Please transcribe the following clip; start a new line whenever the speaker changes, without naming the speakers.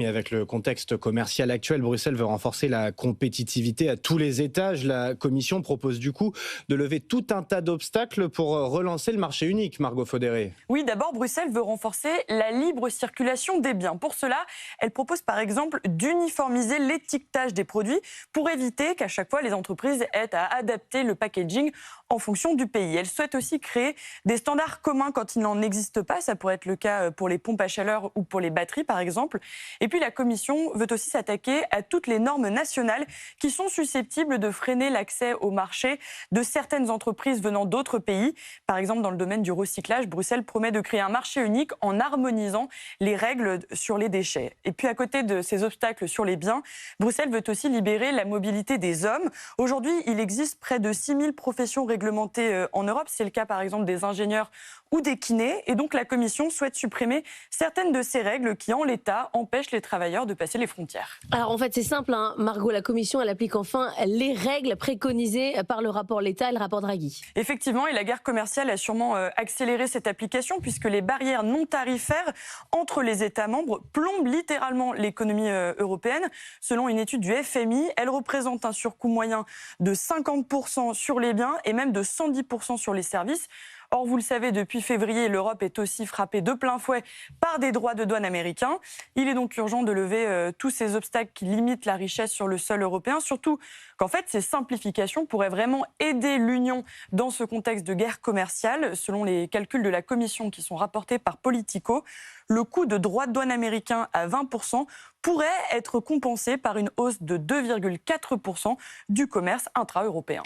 Mais avec le contexte commercial actuel, Bruxelles veut renforcer la compétitivité à tous les étages. La Commission propose du coup de lever tout un tas d'obstacles pour relancer le marché unique, Margot Faudéré.
Oui, d'abord, Bruxelles veut renforcer la libre circulation des biens. Pour cela, elle propose par exemple d'uniformiser l'étiquetage des produits pour éviter qu'à chaque fois les entreprises aient à adapter le packaging en fonction du pays. Elle souhaite aussi créer des standards communs quand il n'en existe pas. Ça pourrait être le cas pour les pompes à chaleur ou pour les batteries par exemple. Et puis la Commission veut aussi s'attaquer à toutes les normes nationales qui sont susceptibles de freiner l'accès au marché de certaines entreprises venant d'autres pays. Par exemple, dans le domaine du recyclage, Bruxelles promet de créer un marché unique en harmonisant les règles sur les déchets. Et puis à côté de ces obstacles sur les biens, Bruxelles veut aussi libérer la mobilité des hommes. Aujourd'hui, il existe près de 6000 professions réglementées en Europe. C'est le cas par exemple des ingénieurs ou des kinés. Et donc la Commission souhaite supprimer certaines de ces règles qui, en l'état, empêchent les travailleurs de passer les frontières.
Alors en fait c'est simple, hein, Margot, la Commission elle applique enfin les règles préconisées par le rapport L'État et le rapport Draghi.
Effectivement, et la guerre commerciale a sûrement accéléré cette application puisque les barrières non tarifaires entre les États membres plombent littéralement l'économie européenne. Selon une étude du FMI, elles représentent un surcoût moyen de 50% sur les biens et même de 110% sur les services. Or, vous le savez, depuis février, l'Europe est aussi frappée de plein fouet par des droits de douane américains. Il est donc urgent de lever tous ces obstacles qui limitent la richesse sur le sol européen, surtout qu'en fait, ces simplifications pourraient vraiment aider l'Union dans ce contexte de guerre commerciale. Selon les calculs de la Commission qui sont rapportés par Politico, le coût de droits de douane américains à 20% pourrait être compensé par une hausse de 2,4% du commerce intra-européen.